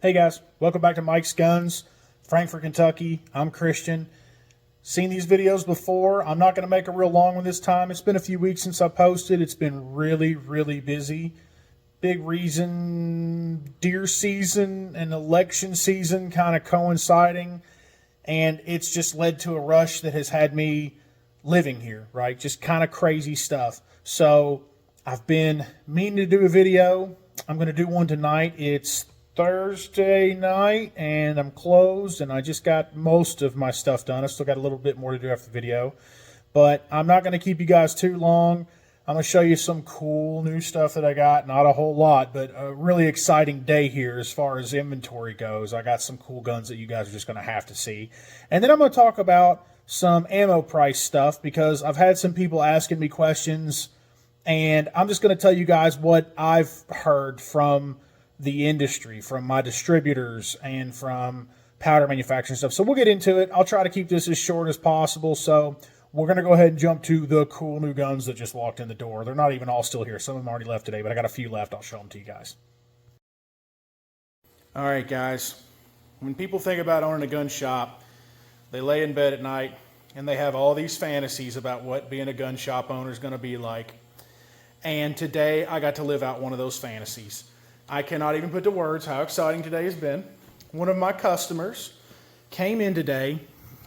Hey guys, welcome back to Mike's Guns, Frankfort, Kentucky. I'm Christian. Seen these videos before. I'm not going to make a real long one this time. It's been a few weeks since I posted. It's been really busy. Big reason, deer season and election season kind of coinciding. And it's just led to a rush that has had me living here, right? Just kind of crazy stuff. So I've been meaning to do a video. I'm going to do one tonight. It's Thursday night and I'm closed and I just got most of my stuff done. I still got a little bit more to do after the video, but I'm not going to keep you guys too long. I'm going to show you some cool new stuff that I got. Not a whole lot, but a really exciting day here as far as inventory goes. I got some cool guns that you guys are just going to have to see. And then I'm going to talk about some ammo price stuff because I've had some people asking me questions and I'm just going to tell you guys what I've heard from the industry, from my distributors and from powder manufacturing stuff. So we'll get into it. I'll try to keep this as short as possible. So we're going to go ahead and jump to the cool new guns that just walked in the door. They're not even all still here. Some of them already left today, but I got a few left. I'll show them to you guys. All right, guys. When people think about owning a gun shop, they lay in bed at night and they have all these fantasies about what being a gun shop owner is going to be like. And today I got to live out one of those fantasies. I cannot even put to words how exciting today has been. One of my customers came in today,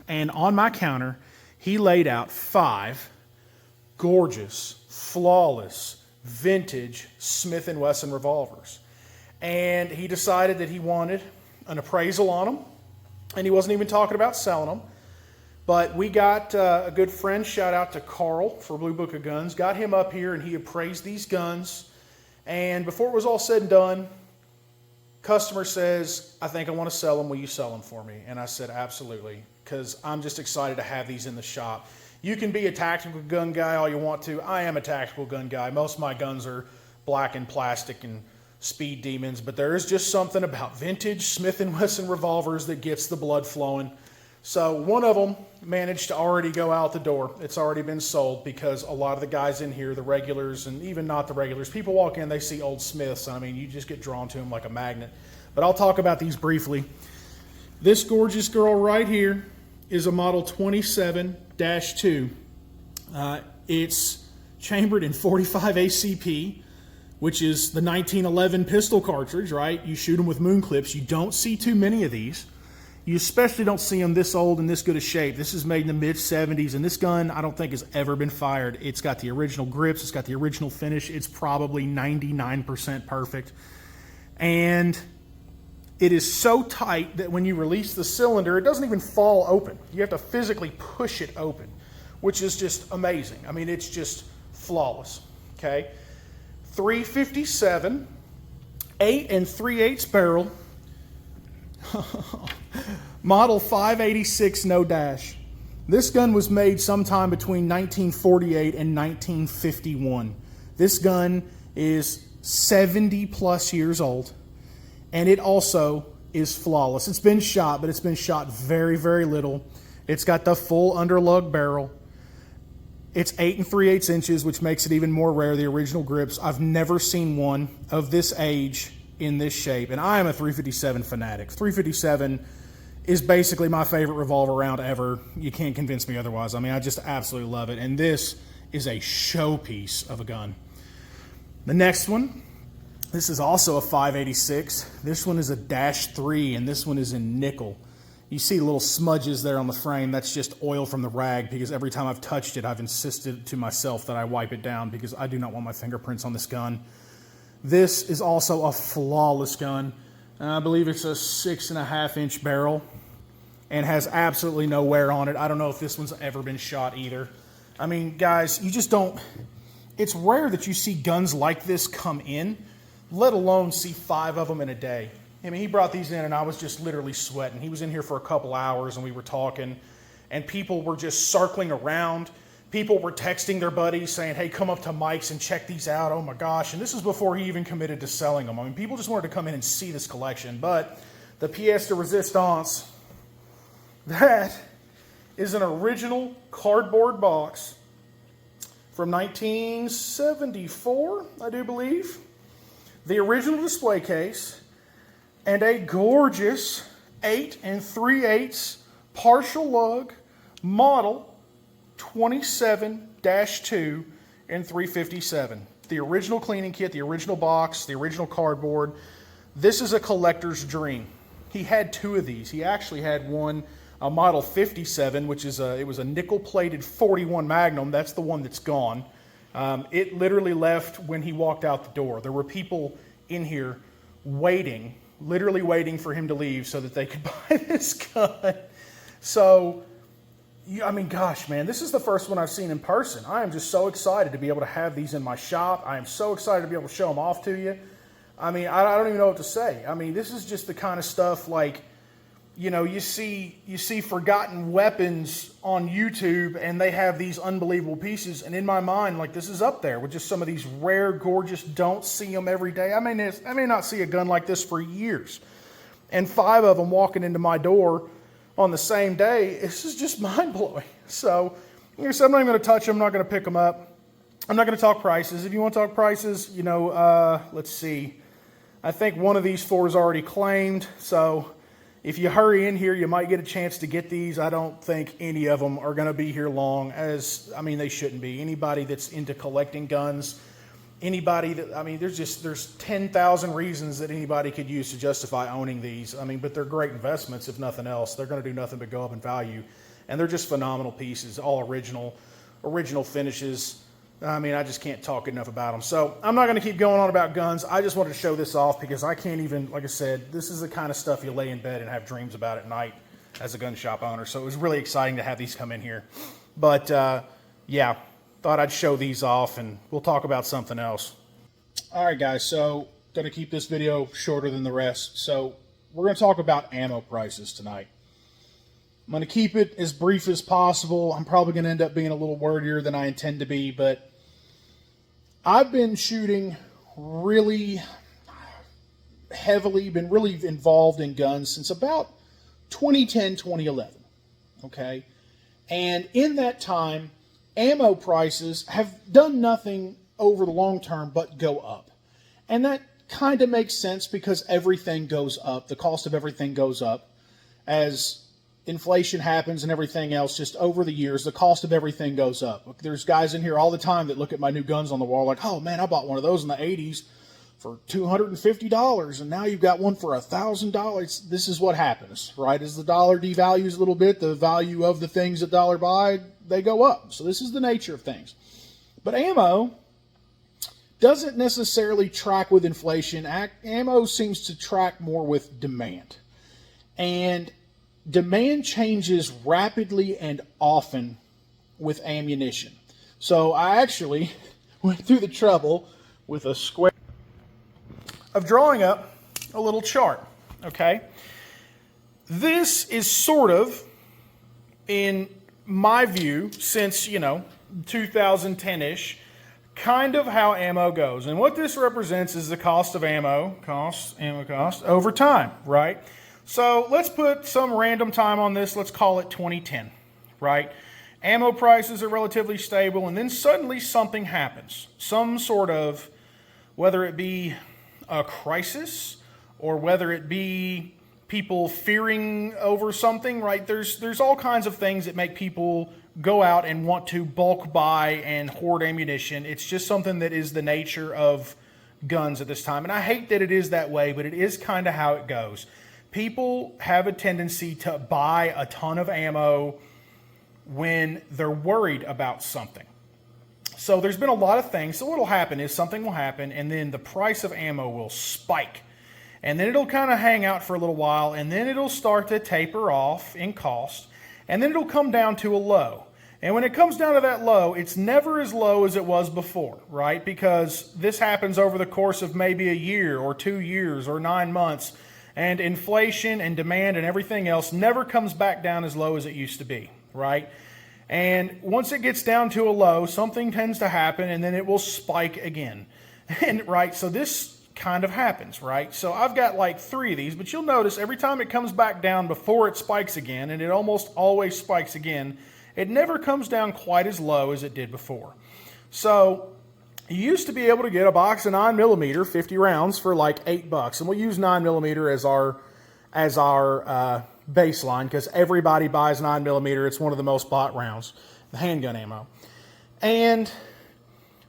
and on my counter, he laid out 5 gorgeous, flawless, vintage Smith & Wesson revolvers. And he decided that he wanted an appraisal on them, and he wasn't even talking about selling them. But we got a good friend, shout out to Carl for Blue Book of Guns, got him up here, and he appraised these guns. And before it was all said and done, customer says, I think I want to sell them. Will you sell them for me? And I said, absolutely, because I'm just excited to have these in the shop. You can be a tactical gun guy all you want to. I am a tactical gun guy. Most of my guns are black and plastic and speed demons, but there is just something about vintage Smith & Wesson revolvers that gets the blood flowing. So one of them managed to already go out the door. It's already been sold because a lot of the guys in here, the regulars and even not the regulars, people walk in, they see old Smiths. I mean, you just get drawn to them like a magnet. But I'll talk about these briefly. This gorgeous girl right here is a model 27-2. It's chambered in 45 ACP, which is the 1911 pistol cartridge, right? You shoot them with moon clips. You don't see too many of these. You especially don't see them this old and this good a shape. This is made in the mid-70s, and this gun I don't think has ever been fired. It's got the original grips. It's got the original finish. It's probably 99% perfect. And it is so tight that when you release the cylinder, it doesn't even fall open. You have to physically push it open, which is just amazing. I mean, it's just flawless, okay? 357, 8 3/8 barrel. Model 586 no dash. This gun was made sometime between 1948 and 1951. This gun is 70 plus years old, and it also is flawless. It's been shot, but it's been shot very little. It's got the full underlug barrel. It's 8 3/8 inches, which makes it even more rare, the original grips. I've never seen one of this age in this shape, and I am a 357 fanatic. 357 is basically my favorite revolver round ever. You can't convince me otherwise. I mean, I just absolutely love it, and this is a showpiece of a gun. The next one, this is also a 586. This one is a -3, and this one is in nickel. You see little smudges there on the frame. That's just oil from the rag, because every time I've touched it, I've insisted to myself that I wipe it down because I do not want my fingerprints on this gun. This is also a flawless gun. I believe it's a 6.5 inch barrel and has absolutely no wear on it. I don't know if this one's ever been shot either. I mean, guys, you just don't, it's rare that you see guns like this come in, let alone see 5 of them in a day. I mean, he brought these in and I was just literally sweating. He was in here for a couple hours and we were talking, and people were just circling around. People were texting their buddies saying, hey, come up to Mike's and check these out. Oh my gosh. And this is before he even committed to selling them. I mean, people just wanted to come in and see this collection. But the pièce de résistance, that is an original cardboard box from 1974, I do believe. The original display case. and a gorgeous 8 3/8 partial lug model 27-2 in 357. The original cleaning kit, the original box, the original cardboard. This is a collector's dream. He had 2 of these. He actually had one, a model 57, which is it was a nickel-plated 41 Magnum. That's the one that's gone. It literally left when he walked out the door. There were people in here waiting, literally waiting for him to leave so that they could buy this gun. So, I mean, gosh, man, this is the first one I've seen in person. I am just so excited to be able to have these in my shop. I am so excited to be able to show them off to you. I mean, I don't even know what to say. I mean, this is just the kind of stuff like, you know, you see Forgotten Weapons on YouTube and they have these unbelievable pieces. And in my mind, like, this is up there with just some of these rare, gorgeous, don't see them every day. I may not see a gun like this for years. And 5 of them walking into my door on the same day, this is just mind-blowing. So, like I said, I'm not even going to touch them. I'm not going to pick them up. I'm not going to talk prices. If you want to talk prices, you know, let's see. I think one of these 4 is already claimed, so if you hurry in here, you might get a chance to get these. I don't think any of them are going to be here long, they shouldn't be. Anybody that's into collecting guns, anybody that, there's 10,000 reasons that anybody could use to justify owning these. But they're great investments, if nothing else. They're going to do nothing but go up in value, and they're just phenomenal pieces, all original finishes. I just can't talk enough about them. So I'm not going to keep going on about guns. I just wanted to show this off because I can't even, like I said, this is the kind of stuff you lay in bed and have dreams about at night as a gun shop owner. So it was really exciting to have these come in here. But yeah, thought I'd show these off and we'll talk about something else. All right, guys, so going to keep this video shorter than the rest. So we're going to talk about ammo prices tonight. I'm going to keep it as brief as possible. I'm probably going to end up being a little wordier than I intend to be, but I've been shooting really heavily, been really involved in guns since about 2010, 2011, okay? And in that time, ammo prices have done nothing over the long term but go up. And that kind of makes sense because everything goes up. The cost of everything goes up as inflation happens and everything else. Just over the years, the cost of everything goes up. There's guys in here all the time that look at my new guns on the wall like, oh man, I bought one of those in the 80s for $250 and now you've got one for $1,000. This is what happens, right? As the dollar devalues a little bit, the value of the things that dollar buy, they go up. So this is the nature of things. But ammo doesn't necessarily track with inflation. Ammo seems to track more with demand. And demand changes rapidly and often with ammunition. So I actually went through the trouble with a square of drawing up a little chart, okay? This is sort of, in my view, since, 2010-ish, kind of how ammo goes. And what this represents is the cost of ammo cost over time, right? So let's put some random time on this. Let's call it 2010, right? Ammo prices are relatively stable, and then suddenly something happens. Some sort of, whether it be a crisis or whether it be people fearing over something, right? There's all kinds of things that make people go out and want to bulk buy and hoard ammunition. It's just something that is the nature of guns at this time. And I hate that it is that way, but it is kind of how it goes. People have a tendency to buy a ton of ammo when they're worried about something. So there's been a lot of things. So what will happen is something will happen and then the price of ammo will spike. And then it'll kind of hang out for a little while and then it'll start to taper off in cost. And then it'll come down to a low. And when it comes down to that low, it's never as low as it was before, right? Because this happens over the course of maybe a year or 2 years or 9 months. And inflation and demand and everything else never comes back down as low as it used to be, right? And once it gets down to a low, something tends to happen and then it will spike again. And right, so this kind of happens, right? So I've got like 3 of these, but you'll notice every time it comes back down before it spikes again, and it almost always spikes again, it never comes down quite as low as it did before. So You used to be able to get a box of 9mm 50 rounds for like $8, and we'll use 9mm as our baseline because everybody buys 9mm. It's one of the most bought rounds, the handgun ammo. And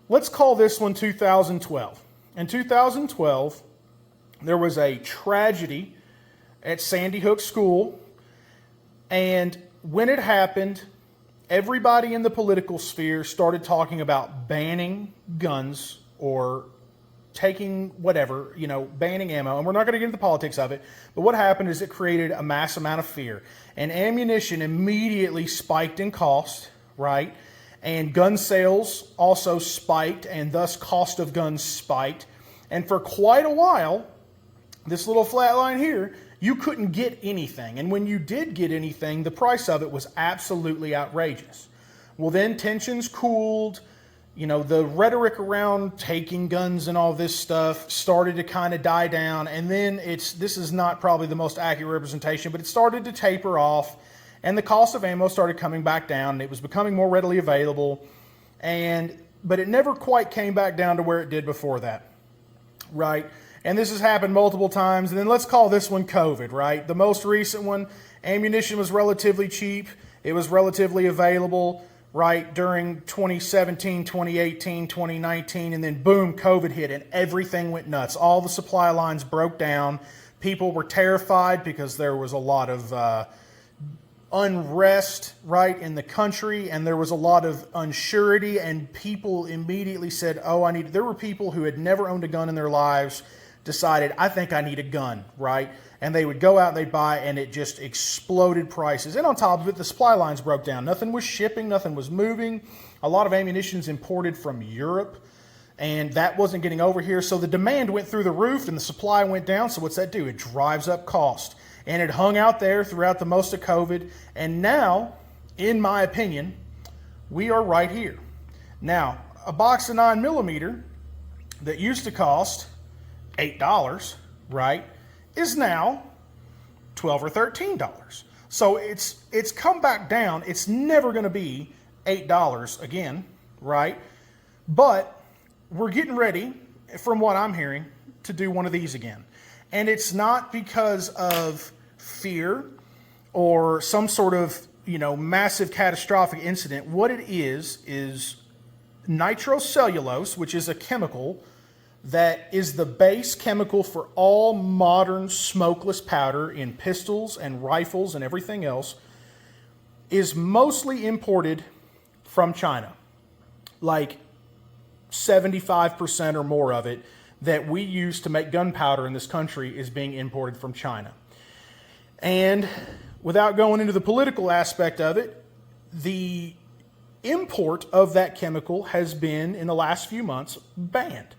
let's call this one 2012. In 2012, there was a tragedy at Sandy Hook School, and when it happened, everybody in the political sphere started talking about banning guns or taking whatever, banning ammo. And we're not going to get into the politics of it, but what happened is it created a mass amount of fear. And ammunition immediately spiked in cost, right? And gun sales also spiked, and thus cost of guns spiked. And for quite a while, this little flat line here, you couldn't get anything. And when you did get anything, the price of it was absolutely outrageous. Well, then tensions cooled. The rhetoric around taking guns and all this stuff started to kind of die down. And then this is not probably the most accurate representation, but it started to taper off. And the cost of ammo started coming back down. And it was becoming more readily available. But it never quite came back down to where it did before that, right? And this has happened multiple times. And then let's call this one COVID, right? The most recent one, ammunition was relatively cheap. It was relatively available, right, during 2017, 2018, 2019. And then boom, COVID hit and everything went nuts. All the supply lines broke down. People were terrified because there was a lot of unrest, right, in the country. And there was a lot of unsurety. And people immediately said, there were people who had never owned a gun in their lives decided, I think I need a gun, right? And they would go out and they'd buy, and it just exploded prices. And on top of it, the supply lines broke down. Nothing was shipping, nothing was moving. A lot of ammunition is imported from Europe, and that wasn't getting over here. So the demand went through the roof and the supply went down. So what's that do? It drives up cost. And it hung out there throughout the most of COVID. And now, in my opinion, we are right here. Now, a box of 9mm that used to cost $8, right, is now $12 or $13. So it's come back down. It's never going to be $8 again, right? But we're getting ready, from what I'm hearing, to do one of these again. And it's not because of fear or some sort of, massive catastrophic incident. What it is nitrocellulose, which is a chemical that is the base chemical for all modern smokeless powder in pistols and rifles and everything else, is mostly imported from China. Like 75% or more of it that we use to make gunpowder in this country is being imported from China. And without going into the political aspect of it, the import of that chemical has been, in the last few months, banned.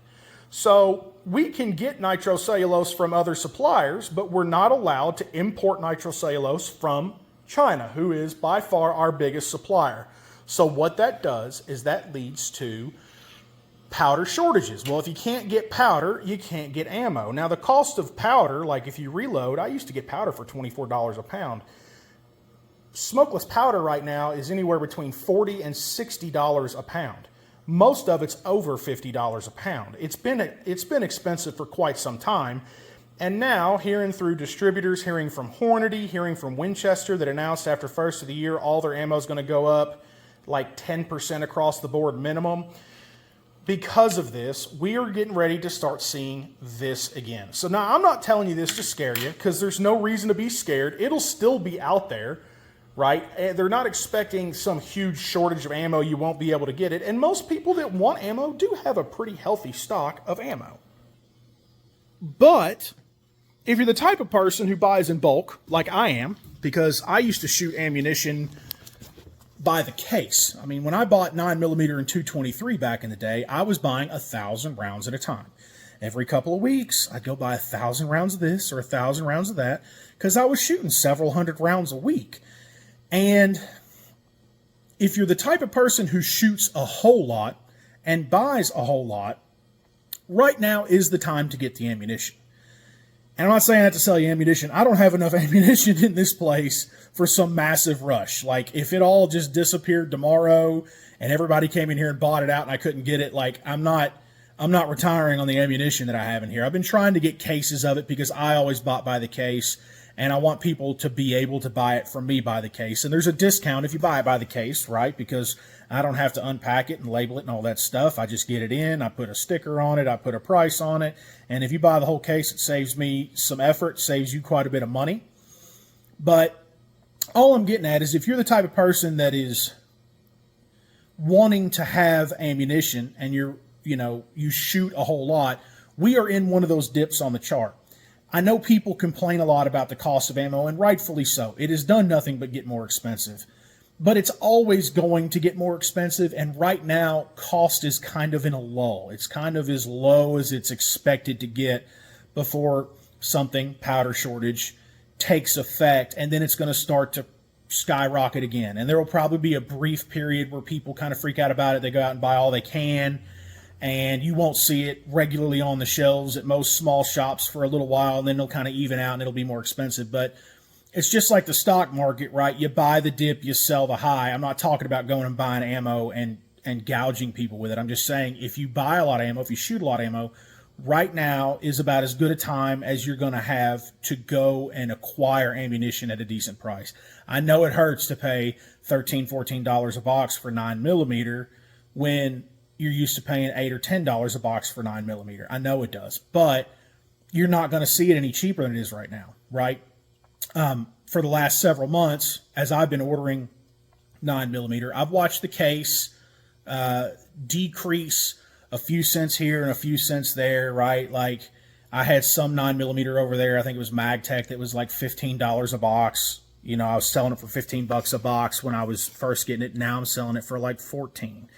So we can get nitrocellulose from other suppliers, but we're not allowed to import nitrocellulose from China, who is by far our biggest supplier. So what that does is that leads to powder shortages. Well, if you can't get powder, you can't get ammo. Now, the cost of powder, like if you reload, I used to get powder for $24 a pound. Smokeless powder right now is anywhere between $40 and $60 a pound. Most of it's over $50 a pound. It's been expensive for quite some time. And now, hearing through distributors, hearing from Hornady, hearing from Winchester that announced after first of the year all their ammo is going to go up like 10% across the board minimum. Because of this, we are getting ready to start seeing this again. So now I'm not telling you this to scare you because there's no reason to be scared. It'll still be out there, right? They're not expecting some huge shortage of ammo. You won't be able to get it. And most people that want ammo do have a pretty healthy stock of ammo. But if you're the type of person who buys in bulk, like I am, because I used to shoot ammunition by the case. I mean, when I bought 9mm and 223 back in the day, I was buying 1,000 rounds at a time. Every couple of weeks, I'd go buy 1,000 rounds of this or 1,000 rounds of that because I was shooting several hundred rounds a week. And if you're the type of person who shoots a whole lot and buys a whole lot, right now is the time to get the ammunition. And I'm not saying that to sell you ammunition. I don't have enough ammunition in this place for some massive rush. Like, if it all just disappeared tomorrow and everybody came in here and bought it out and I couldn't get it, like, I'm not retiring on the ammunition that I have in here. I've been trying to get cases of it because I always bought by the case, and I want people to be able to buy it from me by the case. And there's a discount if you buy it by the case, right? Because I don't have to unpack it and label it and all that stuff. I just get it in, I put a sticker on it, I put a price on it, and if you buy the whole case, it saves me some effort, saves you quite a bit of money. But all I'm getting at is if you're the type of person that is wanting to have ammunition and you shoot a whole lot, we are in one of those dips on the chart. I know people complain a lot about the cost of ammo, and rightfully so. It has done nothing but get more expensive. But it's always going to get more expensive, and right now, cost is kind of in a lull. It's kind of as low as it's expected to get before something, powder shortage, takes effect, and then it's going to start to skyrocket again. And there will probably be a brief period where people kind of freak out about it. They go out and buy all they can, and you won't see it regularly on the shelves at most small shops for a little while, and then it'll kind of even out and it'll be more expensive. But it's just like the stock market, right? You buy the dip, you sell the high. I'm not talking about going and buying ammo and gouging people with it. I'm just saying if you buy a lot of ammo, if you shoot a lot of ammo, right now is about as good a time as you're going to have to go and acquire ammunition at a decent price. I know it hurts to pay $13, $14 a box for 9mm when you're used to paying $8 or $10 a box for 9mm. I know it does, but you're not going to see it any cheaper than it is right now, right? For the last several months, as I've been ordering 9mm, I've watched the case decrease a few cents here and a few cents there, right? Like, I had some 9mm over there. I think it was MagTech that was like $15 a box. You know, I was selling it for $15 a box when I was first getting it. Now I'm selling it for like 14,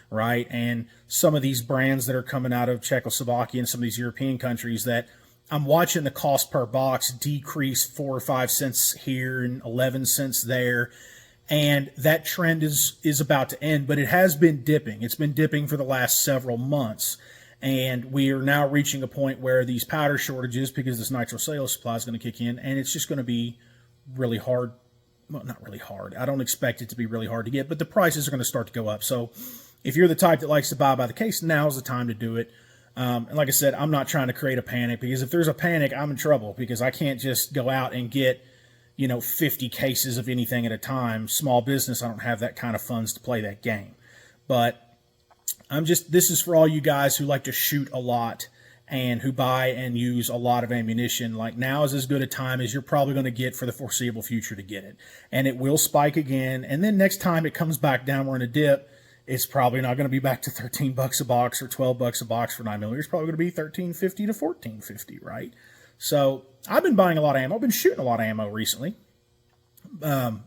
right? And some of these brands that are coming out of Czechoslovakia and some of these European countries that I'm watching the cost per box decrease 4 or 5 cents here and 11 cents there. And that trend is about to end, but it has been dipping. It's been dipping for the last several months. And we are now reaching a point where these powder shortages, because this nitrocellulose supply is going to kick in, and it's just going to be really hard. Well, not really hard. I don't expect it to be really hard to get, but the prices are going to start to go up. So if you're the type that likes to buy by the case, now's the time to do it. And like I said, I'm not trying to create a panic, because if there's a panic, I'm in trouble, because I can't just go out and get 50 cases of anything at a time. Small business, I don't have that kind of funds to play that game. But this is for all you guys who like to shoot a lot and who buy and use a lot of ammunition. Like, now is as good a time as you're probably going to get for the foreseeable future to get it. And it will spike again. And then next time it comes back down, we're in a dip, it's probably not going to be back to $13 a box or $12 a box for 9mm. It's probably going to be $13.50 to $14.50, right? So I've been buying a lot of ammo. I've been shooting a lot of ammo recently,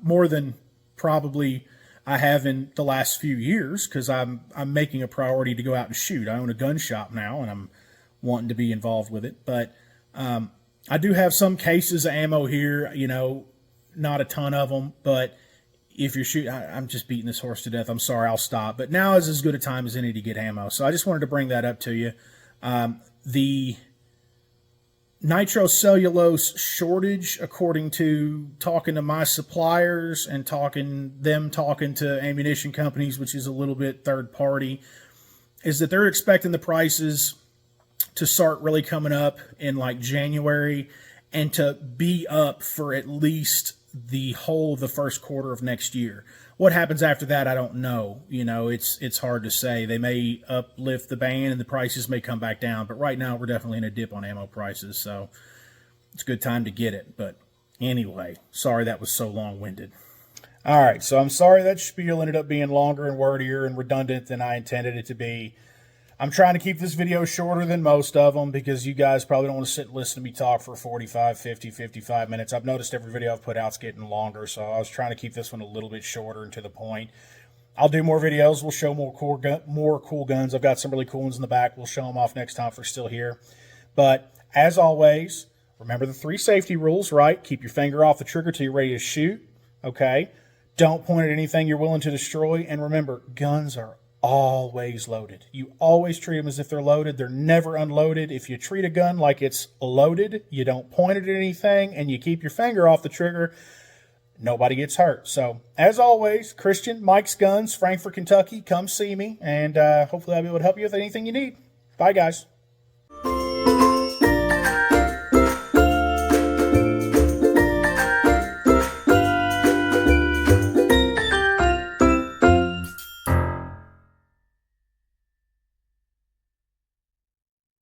more than probably I have in the last few years, because I'm making a priority to go out and shoot. I own a gun shop now, and I'm wanting to be involved with it. But I do have some cases of ammo here, not a ton of them. But if you're shooting, I'm just beating this horse to death. I'm sorry, I'll stop. But now is as good a time as any to get ammo. So I just wanted to bring that up to you. The nitrocellulose shortage, according to talking to my suppliers and talking to ammunition companies, which is a little bit third party, is that they're expecting the prices to start really coming up in like January and to be up for at least the whole of the first quarter of next year. What happens after that, I don't know. It's hard to say. They may uplift the ban and the prices may come back down, but right now we're definitely in a dip on ammo prices, so it's a good time to get it. But anyway, sorry that was so long-winded. All right, so I'm sorry that spiel ended up being longer and wordier and redundant than I intended it to be. I'm trying to keep this video shorter than most of them, because you guys probably don't want to sit and listen to me talk for 45, 50, 55 minutes. I've noticed every video I've put out is getting longer, so I was trying to keep this one a little bit shorter and to the point. I'll do more videos. We'll show more cool guns. I've got some really cool ones in the back. We'll show them off next time if they're still here. But as always, remember the 3 safety rules, right? Keep your finger off the trigger till you're ready to shoot, okay? Don't point at anything you're willing to destroy. And remember, guns are always loaded. You always treat them as if they're loaded. They're never unloaded. If you treat a gun like it's loaded, you don't point it at anything, and you keep your finger off the trigger, nobody gets hurt. So, as always, Christian, Mike's Guns, Frankfort, Kentucky, come see me, and hopefully I'll be able to help you with anything you need. Bye, guys.